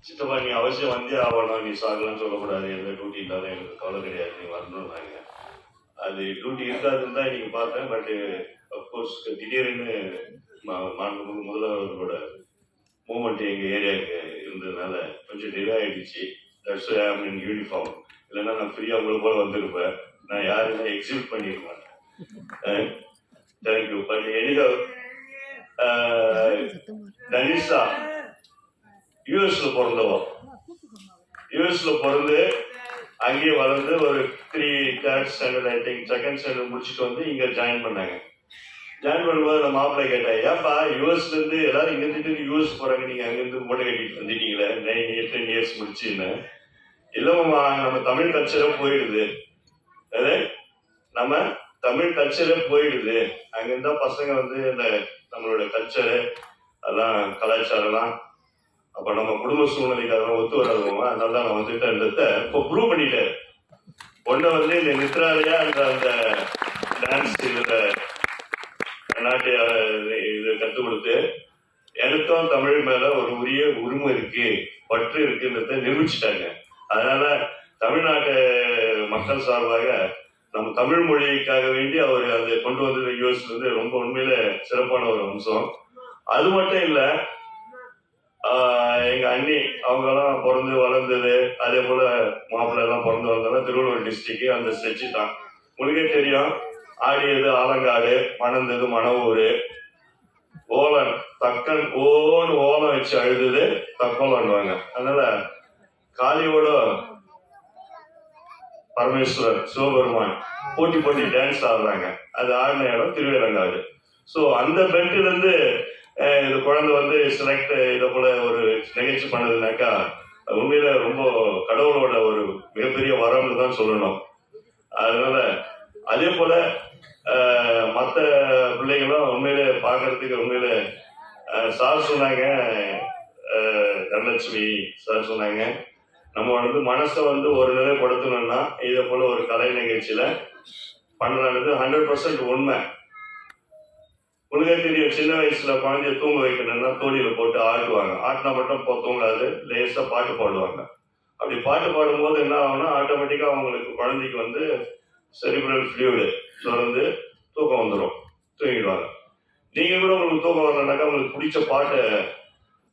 சித்தப்பா நீ அவசியம் வந்தே ஆகணும், நீ சாகலாம் சொல்லக்கூடாது, எந்த டியூட்டி இல்லாத எனக்கு கவலை கிடையாது, நீ வரணும்னாங்க. அது டியூட்டி இருக்காதுன்னு தான் இன்னைக்கு பார்த்தேன். பட் அப்கோர்ஸ் திடீர்னு மாண்புமிகு முதல்வர்களோட மூமெண்ட் எங்க ஏரியாவுக்கு இருந்ததுனால கொஞ்சம் டிலே ஆயிடுச்சு. தட்ஸ் ஐ ஆம் இன் யூனிஃபார்ம். இல்லைன்னா நான் ஃப்ரீயா உங்களை போல வந்திருப்பேன். நான் யாருன்னா எக்ஸிபிட் பண்ணிருக்க மாட்டேன். தேங்க்யூ. பட் எனிகோ தனிஷா யூஎஸ்ல பிறந்தவன். யூஎஸ்ல பிறந்து அங்கேயே வளர்ந்து ஒரு 3rd standard I think 2nd standard முடிச்சுட்டு வந்து இங்க ஜாயின் பண்ணாங்க. ஜாயின் பண்ணும்போது நம்ம மாப்பிள்ளை கேட்டேன், ஏப்பா யூஎஸ்ல இருந்து எல்லாரும் இங்க இருந்துட்டு யூஎஸ் போறாங்க, நீங்க அங்க இருந்து மூட்டை கட்டிட்டு வந்துட்டீங்களே 10 years முடிச்சுன்னு. இல்லம்மா நம்ம தமிழ் கல்ச்சரே போயிடுது, அது நம்ம தமிழ் கல்ச்சரே போயிடுது. அங்க இருந்தா பசங்க வந்து இந்த நம்மளோட கல்ச்சரு அதெல்லாம் கலாச்சாரம்லாம் அப்ப நம்ம குடும்ப சூழ்நிலைக்கு அதெல்லாம் ஒத்து வராதுமா, அதனால தான் நான் வந்துட்டேன்றத இப்போ ப்ரூவ் பண்ணிட்டேன். ஒன்றை வந்து இந்த நித்ராலயா என்ற அந்த டான்ஸ் இதுல நாட்டிய இது கற்றுக் கொடுத்து எனக்கும் தமிழ் மேல ஒரு உரிய உரிமை இருக்கு, பற்று இருக்குன்றத நிரூபிச்சுட்டாங்க. அதனால தமிழ்நாட்டு மக்கள் சார்பாக நம்ம தமிழ் மொழிக்காக வேண்டி அவர் அதை கொண்டு வந்தது யூஎஸ்ல இருந்து ரொம்ப உண்மையில சிறப்பான ஒரு அம்சம். அது மட்டும் இல்ல, எங்க அண்ணி அவங்கெல்லாம் பிறந்து வளர்ந்தது, அதே போல மாப்பிள்ளை எல்லாம் பிறந்து வளர்ந்தது திருவள்ளூர் டிஸ்ட்ரிக்ட் அந்த ஸ்ட்ரெச்சு தான். உங்களுக்கே தெரியும், ஆடியது ஆலங்காடு, மணந்தது மணவூர், ஓலன் தக்கன் ஓன்னு ஓலம் வச்சு அழுதுது தக்கோலன்னுவாங்க. அதனால காளியோட பரமேஸ்வரர் சிவபெருமான் போட்டி போட்டி டான்ஸ் ஆடுறாங்க. அது ஆடின இடம் திருவேலங்காடு. ஸோ அந்த பெல்ட்ல இருந்து இது குழந்தை வந்து செலக்ட் இதை போல ஒரு நிகழ்ச்சி பண்ணதுனாக்கா உண்மையில ரொம்ப கடவுளோட ஒரு மிகப்பெரிய வரம்னு தான் சொல்லணும். அதனால அதே போல மற்ற பிள்ளைகளும் உண்மையில பாக்குறதுக்கு உண்மையில சார் சொன்னாங்க, தனலட்சுமி சார் சொன்னாங்க, நம்ம வந்து மனசை வந்து ஒரு நிலைப்படுத்தணும்னா இதை போல ஒரு கலை நிகழ்ச்சியில பண்றது 100% உண்மை. உங்களுக்கே தெரியும், சின்ன வயசுல குழந்தைய தூங்க வைக்கணும்னா தோழியில போட்டு ஆட்டுவாங்க. ஆட்டினா மட்டும் தூங்காது, லேசா பாட்டு பாடுவாங்க. அப்படி பாட்டு பாடும்போது என்ன ஆகும்னா ஆட்டோமேட்டிக்கா அவங்களுக்கு குழந்தைக்கு வந்து செரிப்ரல் ஃப்ளூயிடு தொடர்ந்து தூக்கம் வந்துடும், தூங்கிடுவாங்க. நீங்க கூட உங்களுக்கு தூக்கம் வரலனாக்கா உங்களுக்கு பிடிச்ச பாட்டை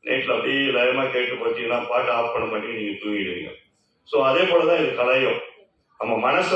நைட்ல அப்படியே லயமா கேட்டு பார்த்தீங்கன்னா பாட்டை ஆஃப் பண்ண மாட்டீங்க, நீங்க தூங்கிடுவீங்க. ஸோ அதே போலதான் இது கலையும். நம்ம மனசை